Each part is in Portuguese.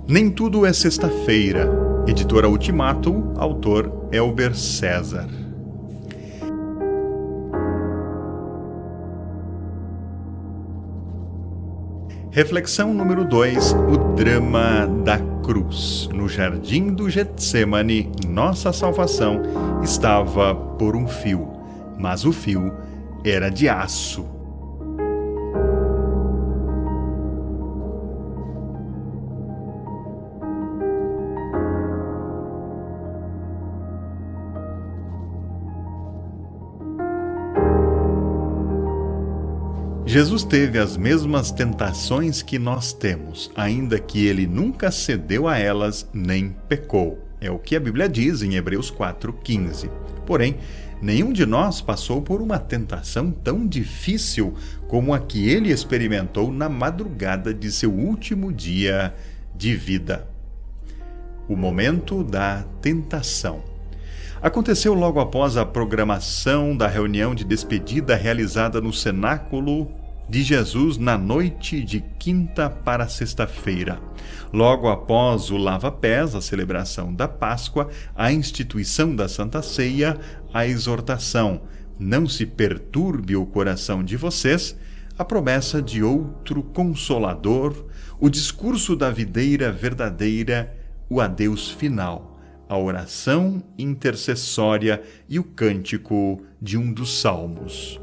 Nem tudo é sexta-feira. Editora Ultimato, autor Elber César. Reflexão número 2, o drama da cruz. No jardim do Getsêmani, nossa salvação estava por um fio, mas o fio era de aço. Jesus teve as mesmas tentações que nós temos, ainda que ele nunca cedeu a elas nem pecou. É o que a Bíblia diz em Hebreus 4:15. Porém, nenhum de nós passou por uma tentação tão difícil como a que ele experimentou na madrugada de seu último dia de vida. O momento da tentação. Aconteceu logo após a programação da reunião de despedida realizada no cenáculo de Jesus na noite de quinta para sexta-feira. Logo após o lava-pés, a celebração da Páscoa, a instituição da Santa Ceia, a exortação, não se perturbe o coração de vocês, a promessa de outro Consolador, o discurso da videira verdadeira, o adeus final, a oração intercessória e o cântico de um dos salmos.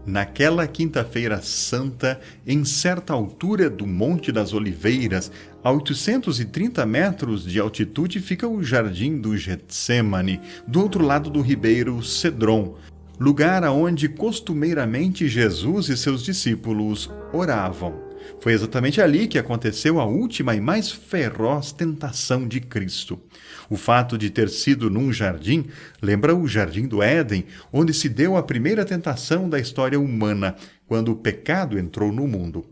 Naquela quinta-feira santa, em certa altura do Monte das Oliveiras, a 830 metros de altitude, fica o jardim do Getsêmani, do outro lado do ribeiro Cedron, lugar aonde costumeiramente Jesus e seus discípulos oravam. Foi exatamente ali que aconteceu a última e mais feroz tentação de Cristo. O fato de ter sido num jardim lembra o Jardim do Éden, onde se deu a primeira tentação da história humana, quando o pecado entrou no mundo.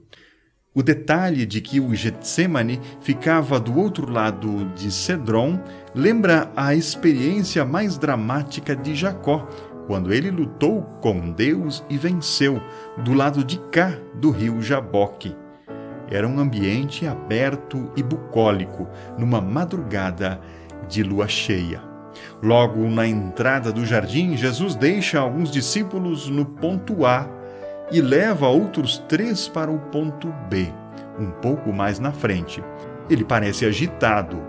O detalhe de que o Getsêmani ficava do outro lado de Cedron lembra a experiência mais dramática de Jacó, quando ele lutou com Deus e venceu, do lado de cá do rio Jaboque. Era um ambiente aberto e bucólico, numa madrugada de lua cheia. Logo na entrada do jardim, Jesus deixa alguns discípulos no ponto A e leva outros 3 para o ponto B, um pouco mais na frente. Ele parece agitado,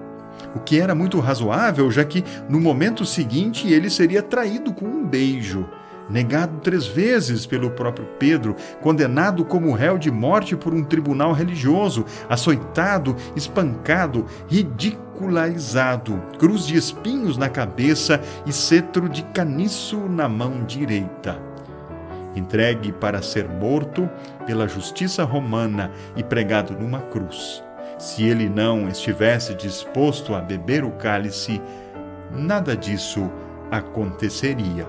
o que era muito razoável, já que no momento seguinte ele seria traído com um beijo, negado 3 vezes pelo próprio Pedro, condenado como réu de morte por um tribunal religioso, açoitado, espancado, ridicularizado, cruz de espinhos na cabeça e cetro de caniço na mão direita. Entregue para ser morto pela justiça romana e pregado numa cruz. Se ele não estivesse disposto a beber o cálice, nada disso aconteceria.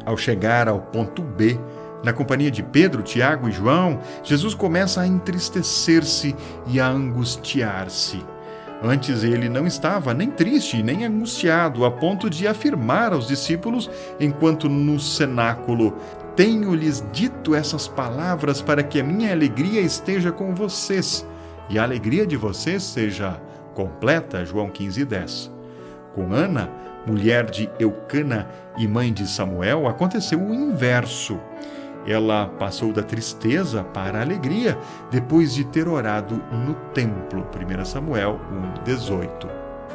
Ao chegar ao ponto B, na companhia de Pedro, Tiago e João, Jesus começa a entristecer-se e a angustiar-se. Antes ele não estava nem triste nem angustiado, a ponto de afirmar aos discípulos, enquanto no cenáculo: tenho-lhes dito essas palavras para que a minha alegria esteja com vocês e a alegria de vocês seja completa. João 15:10. Com Ana, mulher de Eucana e mãe de Samuel, aconteceu o inverso. Ela passou da tristeza para a alegria depois de ter orado no templo. 1 Samuel 1:18.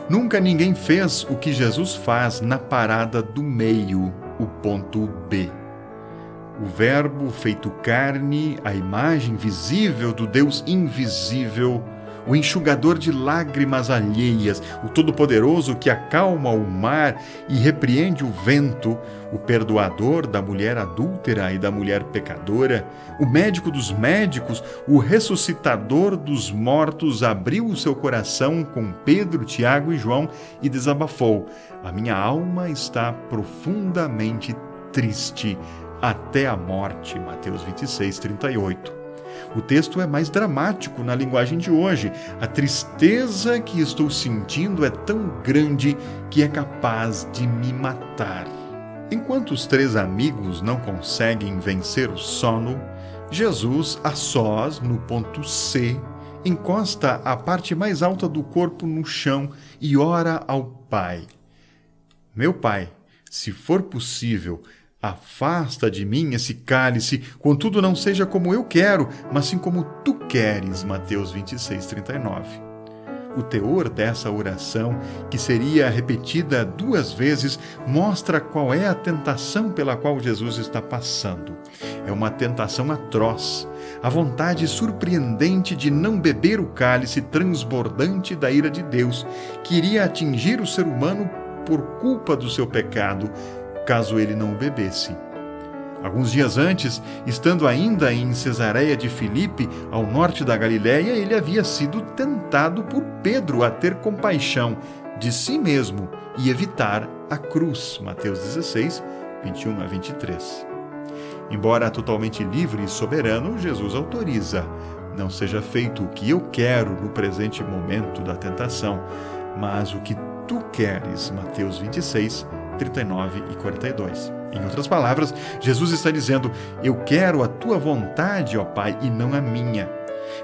Nunca ninguém fez o que Jesus faz na parada do meio, o ponto B. O Verbo feito carne, a imagem visível do Deus invisível, o enxugador de lágrimas alheias, o Todo-Poderoso que acalma o mar e repreende o vento, o perdoador da mulher adúltera e da mulher pecadora, o médico dos médicos, o ressuscitador dos mortos, abriu o seu coração com Pedro, Tiago e João e desabafou: a minha alma está profundamente triste até a morte. Mateus 26:38. O texto é mais dramático na linguagem de hoje. A tristeza que estou sentindo é tão grande que é capaz de me matar. Enquanto os 3 amigos não conseguem vencer o sono, Jesus, a sós, no ponto C, encosta a parte mais alta do corpo no chão e ora ao Pai: Meu Pai, se for possível, afasta de mim esse cálice, contudo não seja como eu quero, mas sim como tu queres. Mateus 26:39. O teor dessa oração, que seria repetida 2 vezes, mostra qual é a tentação pela qual Jesus está passando. É uma tentação atroz, a vontade surpreendente de não beber o cálice transbordante da ira de Deus, que iria atingir o ser humano por culpa do seu pecado, caso ele não o bebesse. Alguns dias antes, estando ainda em Cesareia de Filipe, ao norte da Galiléia, ele havia sido tentado por Pedro a ter compaixão de si mesmo e evitar a cruz. Mateus 16, 21 a 23. Embora totalmente livre e soberano, Jesus autoriza: não seja feito o que eu quero no presente momento da tentação, mas o que tu queres. Mateus 26, 39 e 42. Em outras palavras, Jesus está dizendo: eu quero a tua vontade, ó Pai, e não a minha.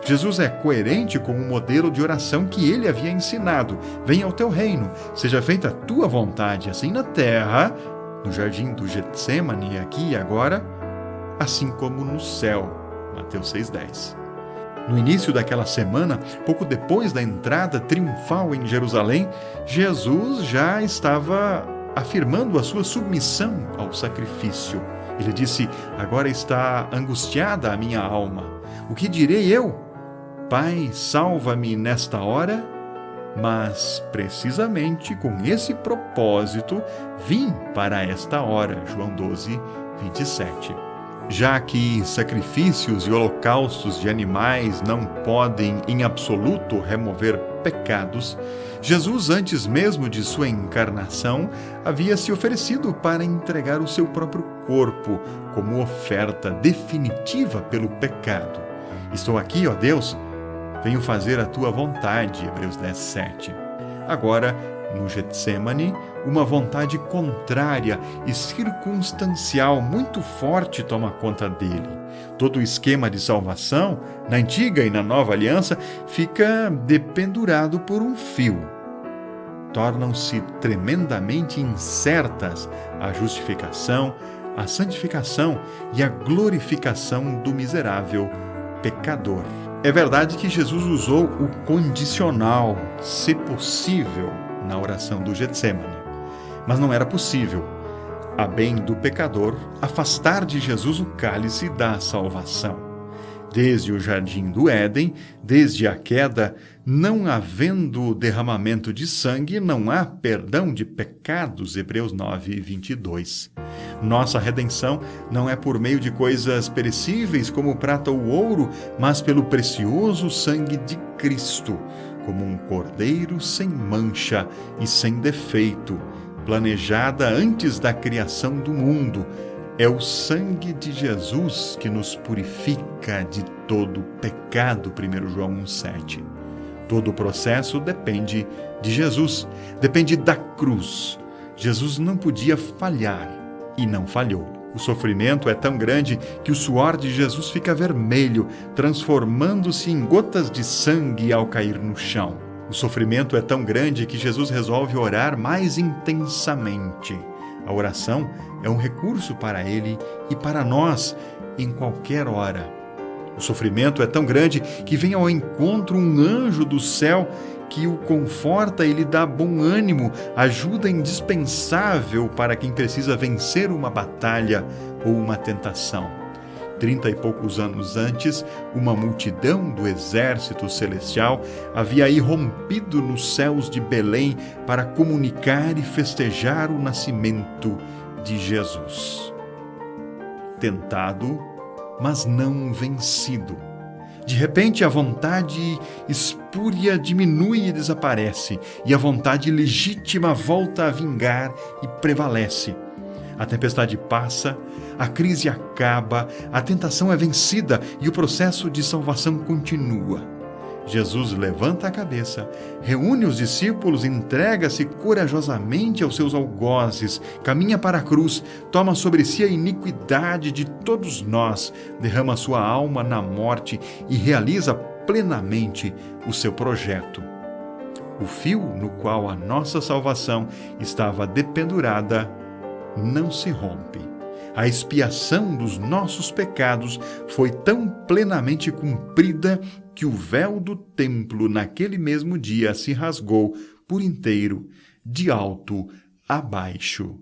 Jesus é coerente com o modelo de oração que ele havia ensinado: venha ao teu reino, seja feita a tua vontade, assim na terra, no jardim do Getsêmani, aqui e agora, assim como no céu. Mateus 6,10. No início daquela semana, pouco depois da entrada triunfal em Jerusalém, Jesus já estava afirmando a sua submissão ao sacrifício. Ele disse: agora está angustiada a minha alma. O que direi eu? Pai, salva-me nesta hora? Mas, precisamente com esse propósito, vim para esta hora. João 12, 27. Já que sacrifícios e holocaustos de animais não podem, em absoluto, remover pecados, Jesus, antes mesmo de sua encarnação, havia se oferecido para entregar o seu próprio corpo como oferta definitiva pelo pecado. Estou aqui, ó Deus, venho fazer a tua vontade. Hebreus 10:7. Agora, no Getsêmani, uma vontade contrária e circunstancial muito forte toma conta dele. Todo o esquema de salvação, na antiga e na nova aliança, fica dependurado por um fio. Tornam-se tremendamente incertas a justificação, a santificação e a glorificação do miserável pecador. É verdade que Jesus usou o condicional, se possível, na oração do Getsêmani, mas não era possível, a bem do pecador, afastar de Jesus o cálice da salvação. Desde o jardim do Éden, desde a queda, não havendo derramamento de sangue, não há perdão de pecados. Hebreus 9, 22. Nossa redenção não é por meio de coisas perecíveis como o prata ou o ouro, mas pelo precioso sangue de Cristo, como um cordeiro sem mancha e sem defeito, planejada antes da criação do mundo. É o sangue de Jesus que nos purifica de todo pecado. 1 João 1,7. Todo o processo depende de Jesus, depende da cruz. Jesus não podia falhar e não falhou. O sofrimento é tão grande que o suor de Jesus fica vermelho, transformando-se em gotas de sangue ao cair no chão. O sofrimento é tão grande que Jesus resolve orar mais intensamente. A oração é um recurso para ele e para nós em qualquer hora. O sofrimento é tão grande que vem ao encontro um anjo do céu que o conforta e lhe dá bom ânimo, ajuda indispensável para quem precisa vencer uma batalha ou uma tentação. 30 e poucos anos antes, uma multidão do exército celestial havia irrompido nos céus de Belém para comunicar e festejar o nascimento de Jesus. Tentado, mas não vencido. De repente, a vontade espúria diminui e desaparece, e a vontade legítima volta a vingar e prevalece. A tempestade passa, a crise acaba, a tentação é vencida e o processo de salvação continua. Jesus levanta a cabeça, reúne os discípulos, entrega-se corajosamente aos seus algozes, caminha para a cruz, toma sobre si a iniquidade de todos nós, derrama sua alma na morte e realiza plenamente o seu projeto. O fio no qual a nossa salvação estava dependurada não se rompe. A expiação dos nossos pecados foi tão plenamente cumprida que o véu do templo naquele mesmo dia se rasgou por inteiro, de alto a baixo.